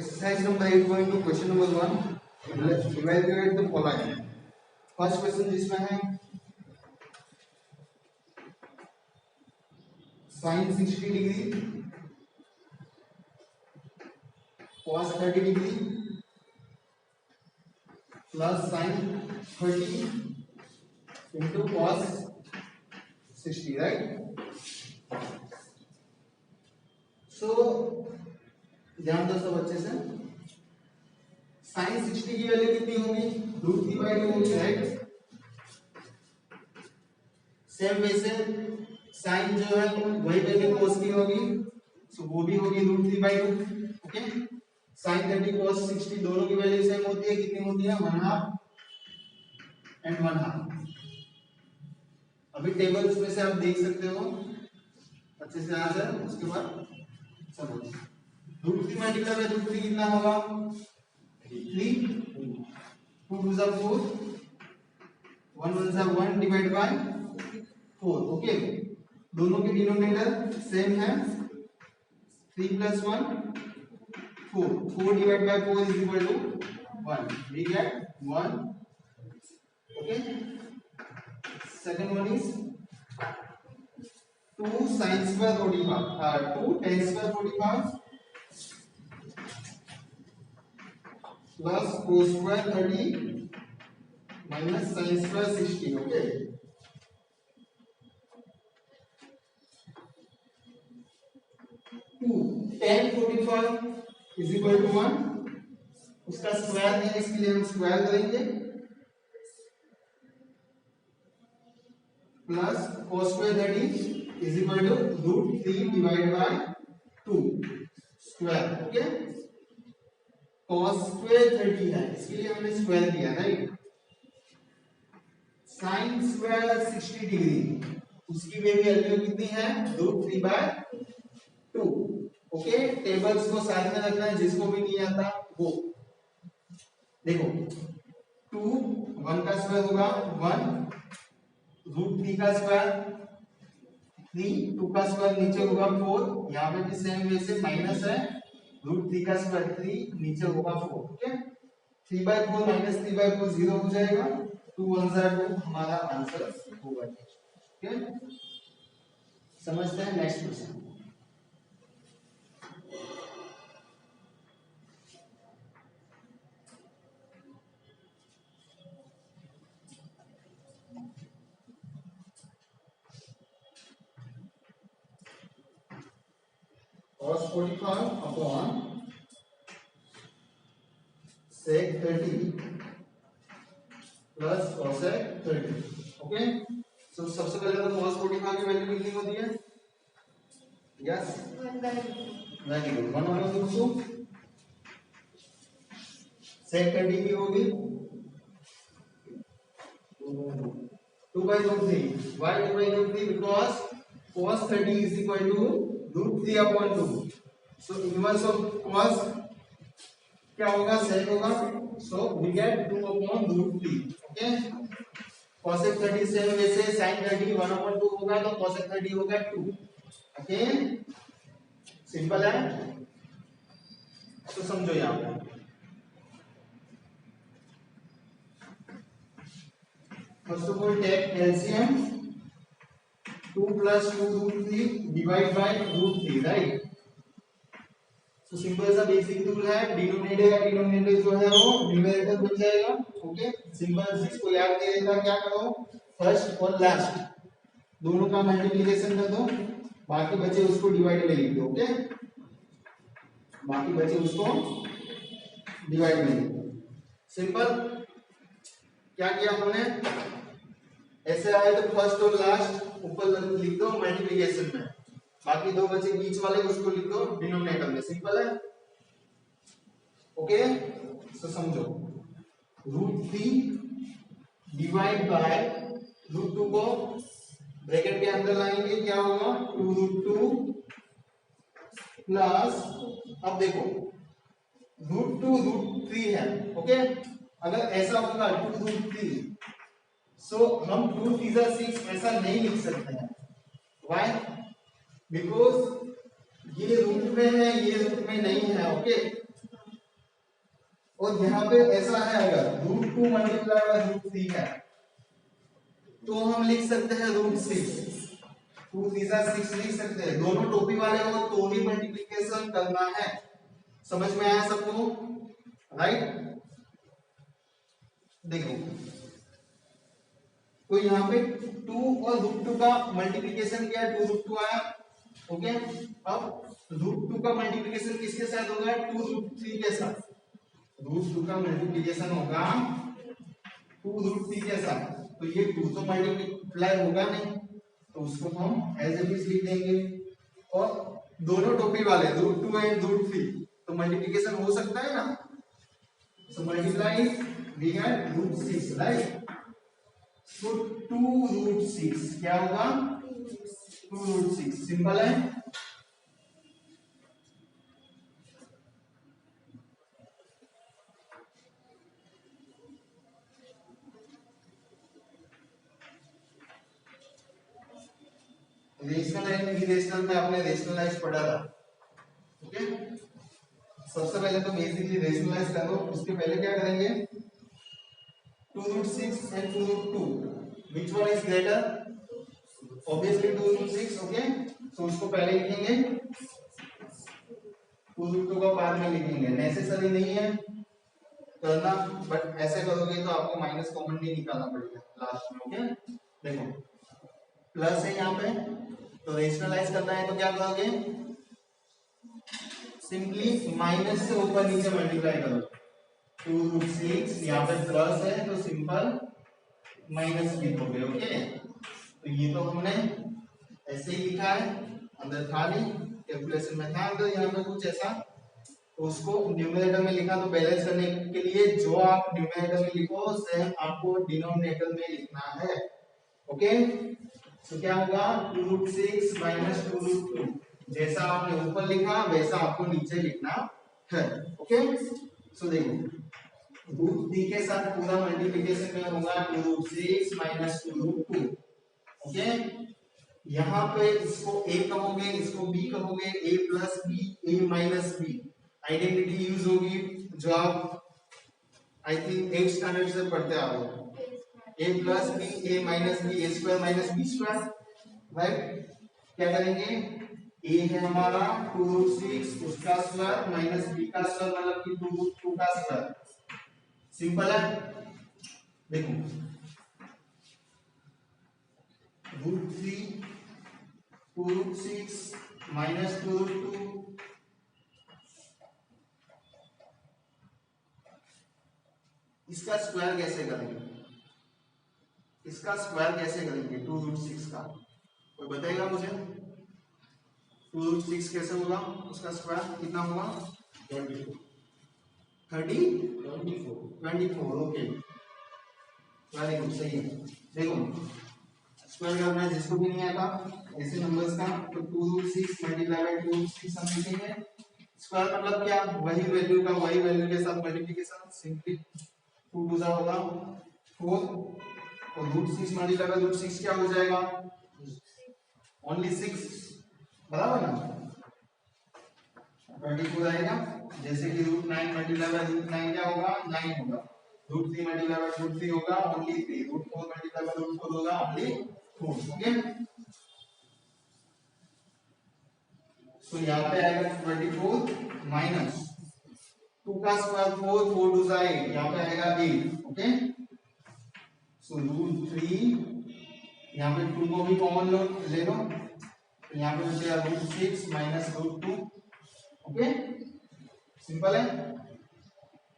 Exercise number 8 going to question number 1. Evaluate the following. First question जिसमें है sin 60 degree cos 30 degree plus sin 30 into cos 60, right? So ध्यान दो सब अच्छे से। sin 60 की वैल्यू कितनी होगी? √3/2 होगी, राइट? सेम वैसे sin जो है वही वैल्यू cos की होगी, सो वो भी होगी √3/2। ओके, sin 30 cos 60 दोनों की वैल्यू सेम होती है, कितनी होती है? 1/2 एंड 1/2। अभी टेबल्स में से आप देख सकते हो अच्छे से आ जाए, उसके बाद समझ। √3 मल्टीप्लाई बाय √3 कितना होगा? 3, 2 2 जा 4, 1 1 जा 1 डिवाइड बाय 4। ओके, दोनों के डिनोमिनेटर सेम है, 3 + 1 4, 4 divide by 4 is equal to 1, we get 1। Okay, second one is 2 sin square 45, 2 tan square 45 plus cos square 30 minus sin square 60। Okay, tan 45 is equal to 1, उसका square है, इसके लिए हम square करेंगे, plus cos square 30 is equal to √3 divide by 2 square. Okay, cos square 30 है, इसके लिए हमने स्क्वायर किया, राइट? sin square 60 डिग्री, उसकी वैल्यू कितनी है? √3/2। ओके, टेबल्स को साथ में रखना है, जिसको भी नहीं आता वो देखो। 2 1 का स्क्वायर होगा 1, √3 का स्क्वायर 3, 2 का स्क्वायर नीचे होगा 4, यहाँ पे भी सेम वैसे माइनस है, √3 का स्क्वायर 3 नीचे होगा 4। ओके, 3/4 माइनस 3/4 0 हो जाएगा, 2 1 जा 2 हमारा आंसर होगा। ओके, समझते हैं? Next question. cos 45 upon sec 30 plus cosec 30। Okay, so सबसे पहले तो cos 45 की वैल्यू कितनी होती है? Yes, very good, 1/2। sec 30 की होगी 2/3। why 2/3? because cos 30 is equal to √3/2। so inverse of cos क्या होगा? sec होगा, so we get 2/√3। Okay, cosec 30 से वैसे sin 30 1/2 होगा, तो cosec 30 होगा 2। ओके, सिंपल है, तो समझो यहाँ पे। First of all take LCM, 2 + 2 √3 divide by √3, right? तो सिंपल सा बेसिक रूल है, डिनोमिनेटर जो है वो न्यूमरेटर बन जाएगा। ओके, सिंपल इसको याद करिएगा, क्या करो? फर्स्ट और लास्ट दोनों का मल्टीप्लिकेशन कर दो, बाकी बचे उसको डिवाइड में लिख दो। ओके, बाकी बचे उसको डिवाइड में लिख दो। सिंपल, क्या किया हमने? ऐसे आए तो फर्स्ट और लास्ट ऊपर लिख दो मल्टीप्लिकेशन में, बाकी दो बचे बीच वाले उसको लिख दो डिनोमिनेटर में। सिंपल है। ओके, तो समझो, √3 डिवाइड बाय √2 को ब्रैकेट के अंदर लाएंगे, क्या होगा? 2√2 प्लस, अब देखो √2 √3 है। ओके, अगर ऐसा होगा 2√3, सो हम 2 3 6 ऐसा नहीं लिख सकते हैं। व्हाई? बिकॉज ये रूट में है, ये रूट में नहीं है। ओके, और यहाँ पे ऐसा है अगर √2 मल्टीप्लाई बाय √3 है तो हम लिख सकते हैं √6, 2 3 6 लिख सकते हैं। दोनों टोपी वाले हो तो ही मल्टीप्लिकेशन करना है। समझ में आया सबको? राइट। देखो तो यहाँ पे 2 और √2 का मल्टीप्लिकेशन किया, 2 √2 आया। ओके, अब √2 का मल्टीप्लिकेशन किसके साथ होगा? 2 √3 के साथ। √2 का मल्टीप्लिकेशन होगा 2 √3 के साथ, तो ये 2 तो मल्टीप्लाई होगा नहीं, तो उसको हम एज इट इज लिख देंगे। और दोनों टोपी वाले √2 एंड √3 तो मल्टीप्लिकेशन हो सकता है ना, so multiply we get √6, right? so 2 √6 क्या होगा? 2 √6 सिंपल है। रेशनल एंड इरेशनल में आपने रेशनलाइज पढ़ा था। ओके, सबसे पहले तो बेसिकली रेशनलाइज करो, उसके पहले क्या करेंगे? 2 √6 and 2 √2 which one is greater? obviously 2 √6। Okay, तो उसको पहले लिखेंगे, 2 √2 का बाद में लिखेंगे। नेसेसरी नहीं है करना, बट ऐसे करोगे तो आपको माइनस कॉमन नहीं निकालना पड़ेगा लास्ट में। ओके, देखो प्लस है यहाँ पे, तो रेशनलाइज करना है तो क्या करोगे? सिंपली माइनस से ऊपर नीचे मल्टीप्लाई करो। 2 √6 यहाँ पे प्लस है तो सिंपल माइनस लिखोगे। ओके, तो ये तो हमने ऐसे ही लिखा है, अंदर था नहीं, कैलकुलेशन में था अंदर यहाँ पे कुछ ऐसा, तो उसको न्यूमरेटर में लिखा। तो बैलेंस करने के लिए जो आप न्यूमरेटर में लिखो सेम आपको डिनोमिनेटर में लिखना है। ओके, तो क्या होगा? 2 √6 माइनस 2 √2, जैसा आपने ऊपर लिखा वैसा आपको नीचे लिखना है। ओके, सो देखो √3 के साथ पूरा मल्टीप्लिकेशन में होगा 2 √6 माइनस 2 √2। ओके, यहाँ पे इसको a कहोगे, इसको b कहोगे, a plus b, a minus b, identity use होगी जो आप आई थिंक 8th स्टैंडर्ड से पढ़ते आ रहे हो। a plus b, a minus b, a square minus b square, right. क्या करेंगे? a है हमारा 2 √6 उसका स्क्वायर माइनस b का स्क्वायर मतलब कि 2 √2 का स्क्वायर। सिंपल है। देखो √3 2 √6 माइनस 2 √2, इसका स्क्वायर कैसे करेंगे? इसका स्क्वायर कैसे करेंगे 2 √6 का? कोई बताएगा मुझे? 2 √6 कैसे होगा? उसका स्क्वायर कितना होगा? 24। 24। ओके, वेरी गुड, सही है। देखो स्क्वायर करना है जिसको भी नहीं आता ऐसे नंबर्स का, तो 2 √6 मल्टीप्लाई बाय 2 √6 हम लिखेंगे। स्क्वायर मतलब क्या? वही वैल्यू का वही वैल्यू के साथ मल्टीप्लिकेशन, सिंपली 2 2 होगा 4 और √6 मल्टीप्लाई बाय √6 क्या हो जाएगा? ओनली 6, बराबर ना? 24 आएगा। जैसे कि √9 मल्टीप्लाई बाय √9 क्या होगा? 9 होगा। √3 मल्टीप्लाई बाय √3 होगा ओनली 3। √4 मल्टीप्लाई बाय √4 होगा ओनली 4। ओके, तो यहाँ पे आएगा 24 माइनस 2 का स्क्वायर 4, 4 2 8, यहाँ पे आएगा 8। ओके, सो √3, यहाँ पे 2 को भी कॉमन ले लो, तो यहाँ पे बचेगा √6 माइनस √2। ओके, सिंपल है।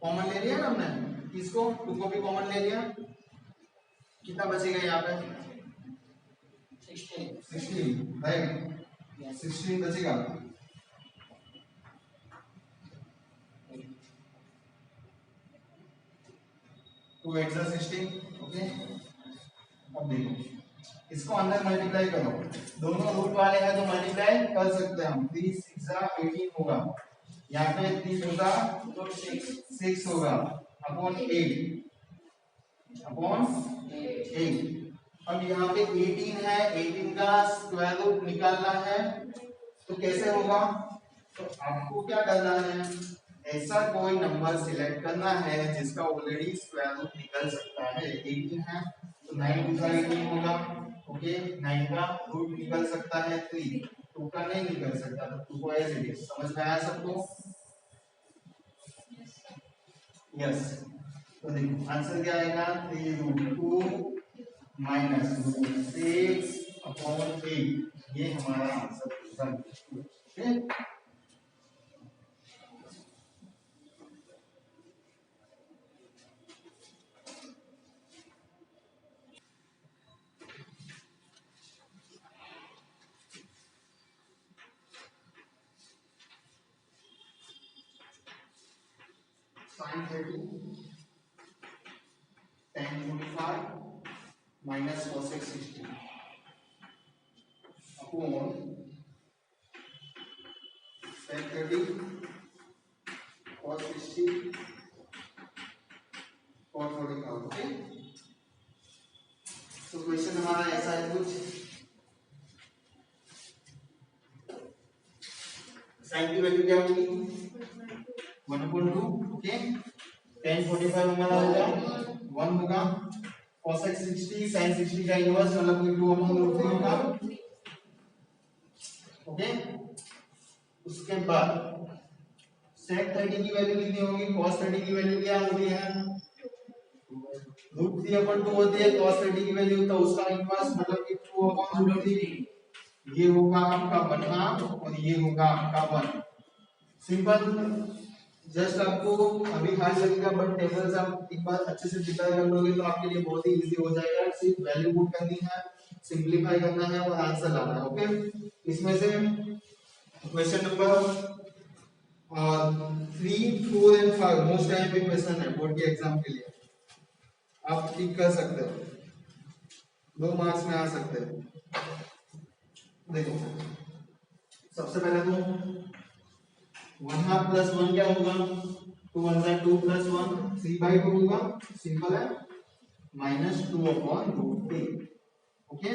कॉमन ले लिया ना हमने, किसको? 2 को भी कॉमन ले लिया, कितना बचेगा यहाँ पे? 16, राइट, 16 बचेगा। टू 8 16। ओके, अब देखो इसको अंदर मल्टीप्लाई करो, दोनों रूट वाले हैं तो मल्टीप्लाई कर सकते हैं हम। 3 6 18 होगा, यहाँ पे 3 2 6 होगा अपॉन 8 अपॉन 8। अब यहाँ पे 18 है, 18 का स्क्वायर रूट निकालना है तो कैसे होगा? तो आपको क्या करना है? ऐसा कोई नंबर सिलेक्ट करना है जिसका ऑलरेडी स्क्वायर रूट निकल सकता है। 18 है तो 9 टू 18 होगा। ओके 9 का रूट निकल सकता है 3, 2 का नहीं निकल सकता तो 2 को एज इट इज। समझ में आया सबको? यस। तो देखो आंसर क्या आएगा 3 रूट 2 माइनस रूट 6 अपॉन 8। ये हमारा आंसर होगा। Okay sin 30 tan 45 minus cosec 60 upon sec 30 cos 60 cos 45। Okay तो क्वेश्चन हमारा ऐसा है कुछ। sin की वैल्यू क्या होगी 1/2। ओके tan 45 हमारा होगा 1 होगा। cosec 60 sin 60 का इनवर्स मतलब कि 2/√3 होगा। ओके उसके बाद sec 30 की वैल्यू कितनी होगी cos 30 की वैल्यू क्या होती है √3/2 होती है। cos 30 की वैल्यू तो उसका इनवर्स मतलब कि 2/√3 ये होगा आपका 1/2 और ये होगा आपका 1। सिंपल जस्ट आपको अभी हार्ड लगेगा बट टेबल्स आप एक बार अच्छे से प्रिपेयर कर लोगे तो आपके लिए बहुत ही इजी हो जाएगा। सिर्फ वैल्यू पुट करनी है, सिंपलीफाई करना है और आंसर लाना है। ओके इसमें से question number 3, 4 and 5 most time पे क्वेश्चन है बोर्ड के एग्जाम के लिए। आप ठीक कर सकते हो, 2 मार्क्स में आ सकते हो। देखो सबसे पहले तो 1/2 प्लस 1 क्या होगा 2 1 जा 2 प्लस 1 3/2 होगा। सिंपल है -2/√3। ओके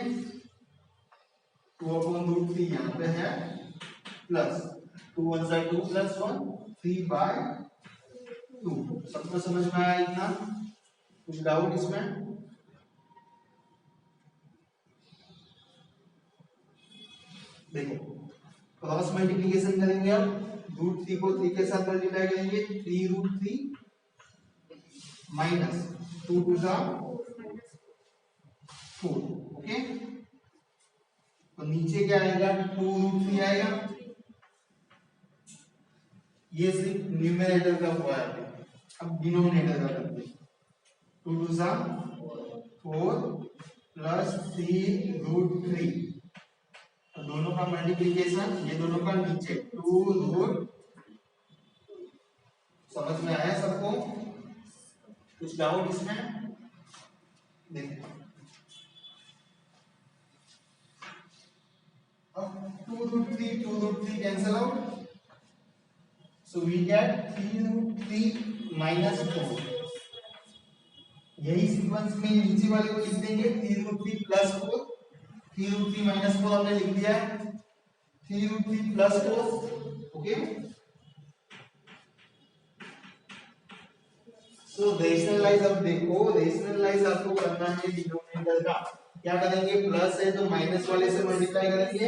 2/√3 यहाँ पे है प्लस 2 1 जा 2 प्लस 1 3/2। सबको समझ में आया इतना? कुछ डाउट इसमें? देखो क्रॉस मल्टीप्लिकेशन करेंगे अब √3 को 3 के साथ मल्टीप्लाई करेंगे 3√3 माइनस 2 2 जा 4। ओके तो नीचे क्या आएगा 2√3 आएगा। ये सिर्फ न्यूमरेटर का हुआ है। अब डिनोमिनेटर का करते हैं 2 2 जा 4 प्लस 3√3 दोनों का मल्टीप्लिकेशन ये दोनों का नीचे 2√। समझ में आया सबको? कुछ डाउट इसमें? देखो अब 2√3 cancel out so we get 3√3 minus 4। यही सीक्वेंस में नीचे वाले को लिख देंगे 3√3 प्लस 4। 3√3 माइनस 4 हमने लिख दिया है 3√3 प्लस 4। Okay so rationalise. अब देखो रेशनलाइज आपको करना है डिनोमिनेटर का। क्या करेंगे प्लस है तो माइनस वाले से मल्टीप्लाई करेंगे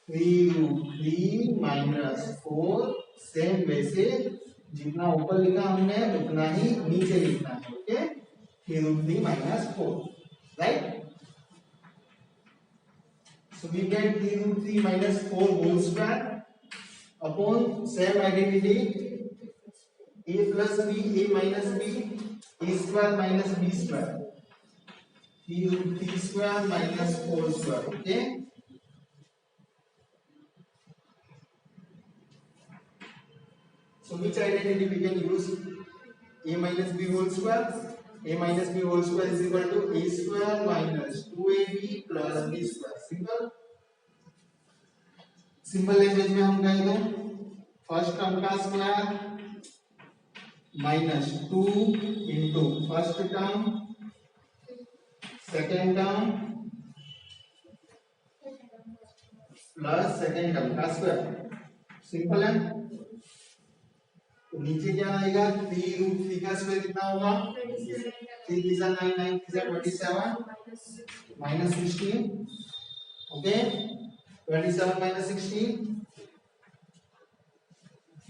3√3 माइनस 4। सेम वैसे जितना ऊपर लिखा हमने उतना ही नीचे लिखना है। Okay 3√3 minus 4 right. So we get 3√3 minus 4 whole square upon same identity a plus b a minus b a square minus b square 3√3 square minus 4 square। okay so which identity we can use a minus b whole square। a minus b whole square is equal to a square minus 2ab plus b square। Simple language में हम कहें तो first term का square minus 2 into first term second term plus second term का square. Simple है। नीचे क्या आएगा 3√3 का स्क्वायर कितना होगा 3 3 9 9 27 minus 16 okay 27 minus 16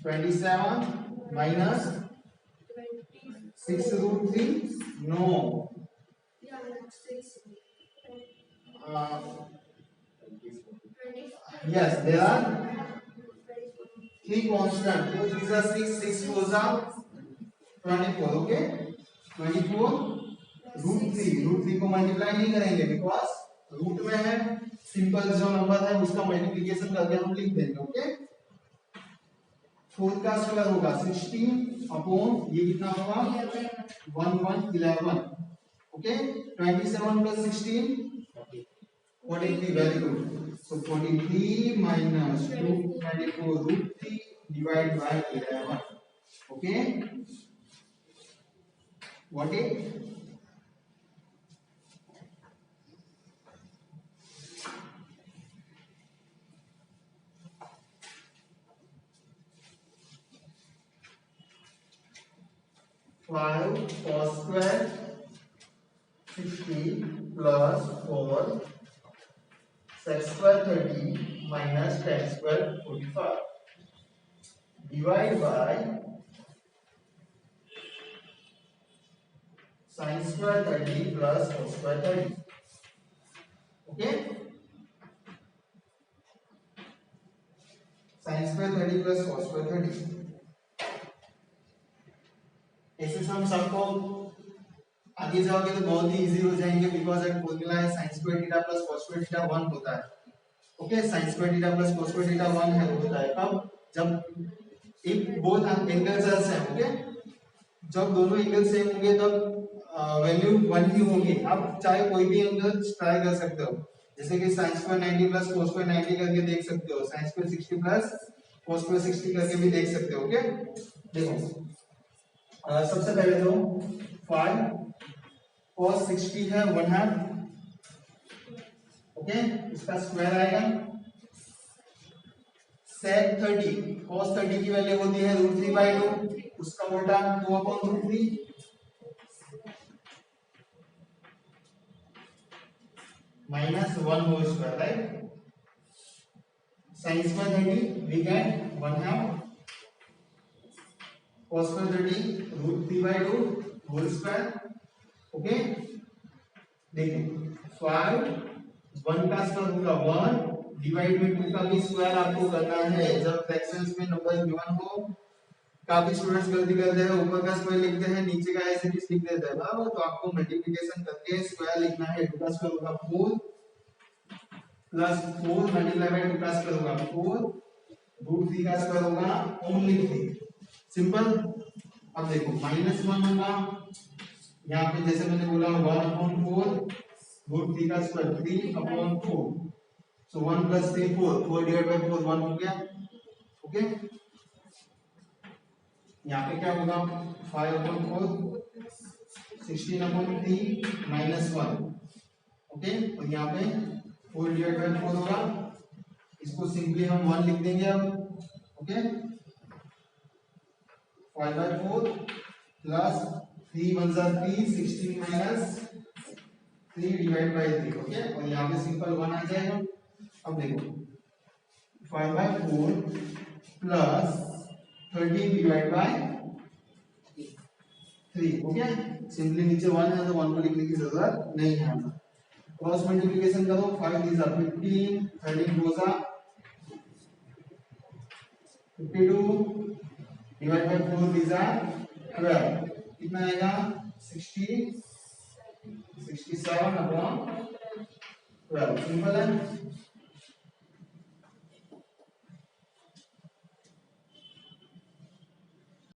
27 minus 6√3 no uh, yes there are three constant 2 3 are 6 6 4 are 24 okay 24 √3 को मल्टीप्लाई नहीं करेंगे बिकॉज रूट में है सिंपल जो नंबर है उसका मल्टीप्लिकेशन करके हम लिख देंगे ओके 4 का स्क्वायर होगा 16 अपॉन ये कितना होगा 11 okay 27 plus 16 43 very good so 43 minus 224√3 divided by 11 okay what is 5 cos square 60 plus 4 sec square 30 minus tan square 45 divide by sin square 30 plus cos square 30 okay sin square 30 plus cos square 30 ऐसे हम सबको आगे जाओगे तो बहुत ही easy हो जाएंगे because एक फॉर्मूला है sin square theta plus cos square theta 1 होता है okay sin square theta plus cos square theta 1 है होता है कब जब if both angles are same okay जब दोनों एंगल सेम होंगे तब वैल्यू 1 ही होगी आप चाहे कोई भी एंगल ट्राई कर सकते हो जैसे कि sin square 90 plus cos square 90 करके देख सकते हो sin square 60 plus cos square 60 करके भी देख सकते हो ओके देखो सबसे पहले तो 5 cos 60 है 1/2 ओके इसका स्क्वायर आएगा sec 30 cos 30 की वैल्यू होती है √3/2 उसका उल्टा 2/√3 minus 1 whole square right sin square 30 we get 1/2 cos square 30 √3/2 whole square okay देखिए 5 1 का स्क्वायर होगा 1 डिवाइड में 2 का भी स्क्वायर आपको करना है जब फ्रैक्शंस में नंबर गिवन हो काफी स्टूडेंट्स गलती करते हैं ऊपर का स्क्वायर लिखते हैं नीचे का ऐसे भी लिख देते हैं बराबर तो आपको मल्टीप्लिकेशन करके स्क्वायर लिखना है 2 का स्क्वायर होगा 4 प्लस 4 मल्टीप्लाई बाय 2 का स्क्वायर होगा 4 √3 का स्क्वायर होगा ओनली 3 सिंपल अब देखो -1 होगा यहाँ पे जैसे मैंने बोला 1/4 √3 का स्क्वायर 3/4 सो 1 + 3 4 4 डिवाइड बाय 4 1 हो गया ओके यहाँ पे क्या होगा 5/4 16/3 -1 ओके और यहाँ पे 4 डिवाइड बाय 4 होगा इसको सिंपली हम 1 लिख देंगे अब okay 5/4 plus 3 1 3 16 minus 3 divide by 3 okay और यहाँ पे सिंपल 1 आ जाएगा अब देखो 5/4 plus 13 divide by 3 okay simply नीचे 1 है तो 1 को लिखने की जरूरत नहीं है क्रॉस मल्टीप्लिकेशन करो 5 these are 15 13 goes up 52 divide by 4 these are 12 कितना आएगा 67/12 सिंपल है